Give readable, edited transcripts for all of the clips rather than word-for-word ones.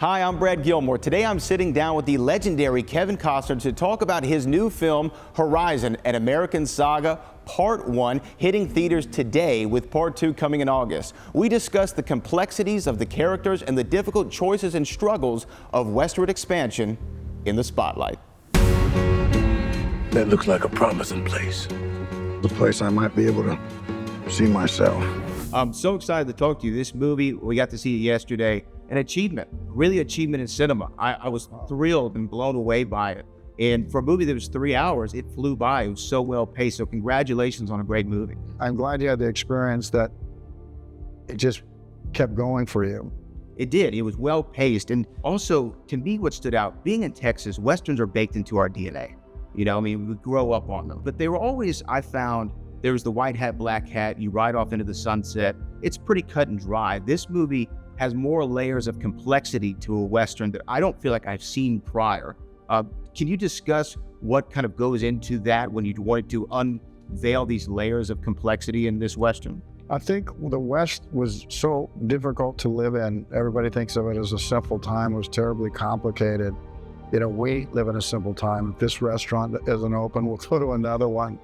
Hi, I'm Brad Gilmore. Today I'm sitting down with the legendary Kevin Costner to talk about his new film, Horizon, an American Saga, Part 1, hitting theaters today with Part 2 coming in August. We discuss the complexities of the characters and the difficult choices and struggles of westward expansion in the Spotlight. That looks like a promising place. The place I might be able to see myself. I'm so excited to talk to you. This movie, we got to see it yesterday, an achievement, really achievement in cinema. I was thrilled and blown away by it. And for a movie that was 3 hours, it flew by. It was so well paced. So congratulations on a great movie. I'm glad you had the experience that it just kept going for you. It did. It was well paced. And also, to me, what stood out, being in Texas, Westerns are baked into our DNA. You know, I mean, we grow up on them. But they were always, I found, there was the white hat, black hat, you ride off into the sunset. It's pretty cut and dry. This movie has more layers of complexity to a Western that I don't feel like I've seen prior. Can you discuss what kind of goes into that when you wanted to unveil these layers of complexity in this Western? I think the West was so difficult to live in. Everybody thinks of it as a simple time. It was terribly complicated. You know, we live in a simple time. If this restaurant isn't open, we'll go to another one.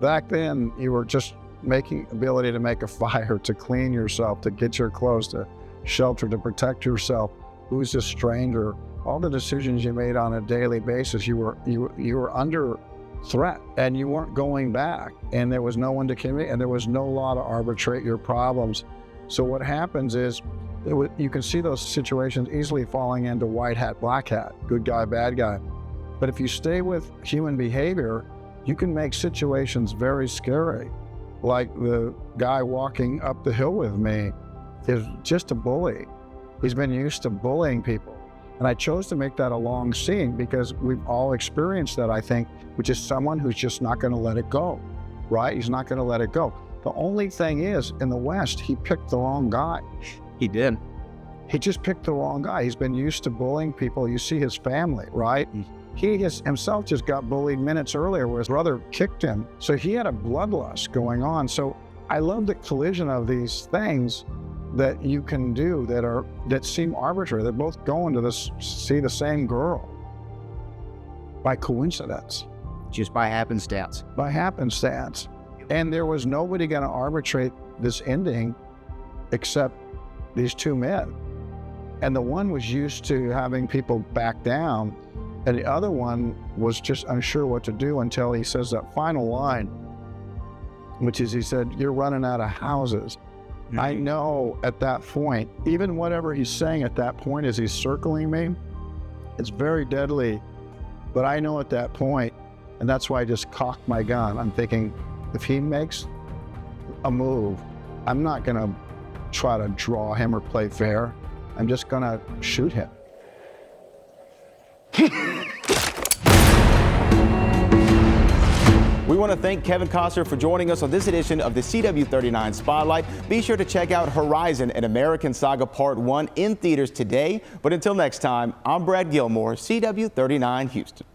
Back then, you were just ability to make a fire, to clean yourself, to get your clothes, to shelter, to protect yourself. Who's a stranger? All the decisions you made on a daily basis, you were under threat, and you weren't going back, and there was no one to commit, and there was no law to arbitrate your problems. So what happens is, you can see those situations easily falling into white hat, black hat, good guy, bad guy. But if you stay with human behavior, you can make situations very scary. Like the guy walking up the hill with me is just a bully. He's been used to bullying people. And I chose to make that a long scene because we've all experienced that, I think, which is someone who's just not going to let it go, right? He's not going to let it go. The only thing is, in the West, he picked the wrong guy. He did. He just picked the wrong guy. He's been used to bullying people. You see his family, right? He himself just got bullied minutes earlier where his brother kicked him. So he had a bloodlust going on. So I love the collision of these things that you can do that seem arbitrary. They're both going to see the same girl by coincidence. Just by happenstance. By happenstance. And there was nobody going to arbitrate this ending except these two men. And the one was used to having people back down, and the other one was just unsure what to do until he says that final line, which is, he said, "You're running out of houses." I know at that point, even whatever he's saying at that point as he's circling me, it's very deadly. But I know at that point, and that's why I just cocked my gun. I'm thinking, if he makes a move, I'm not gonna try to draw him or play fair. I'm just gonna shoot him. We want to thank Kevin Costner for joining us on this edition of the CW39 Spotlight. Be sure to check out Horizon, an American Saga Part 1 in theaters today. But until next time, I'm Brad Gilmore, CW39 Houston.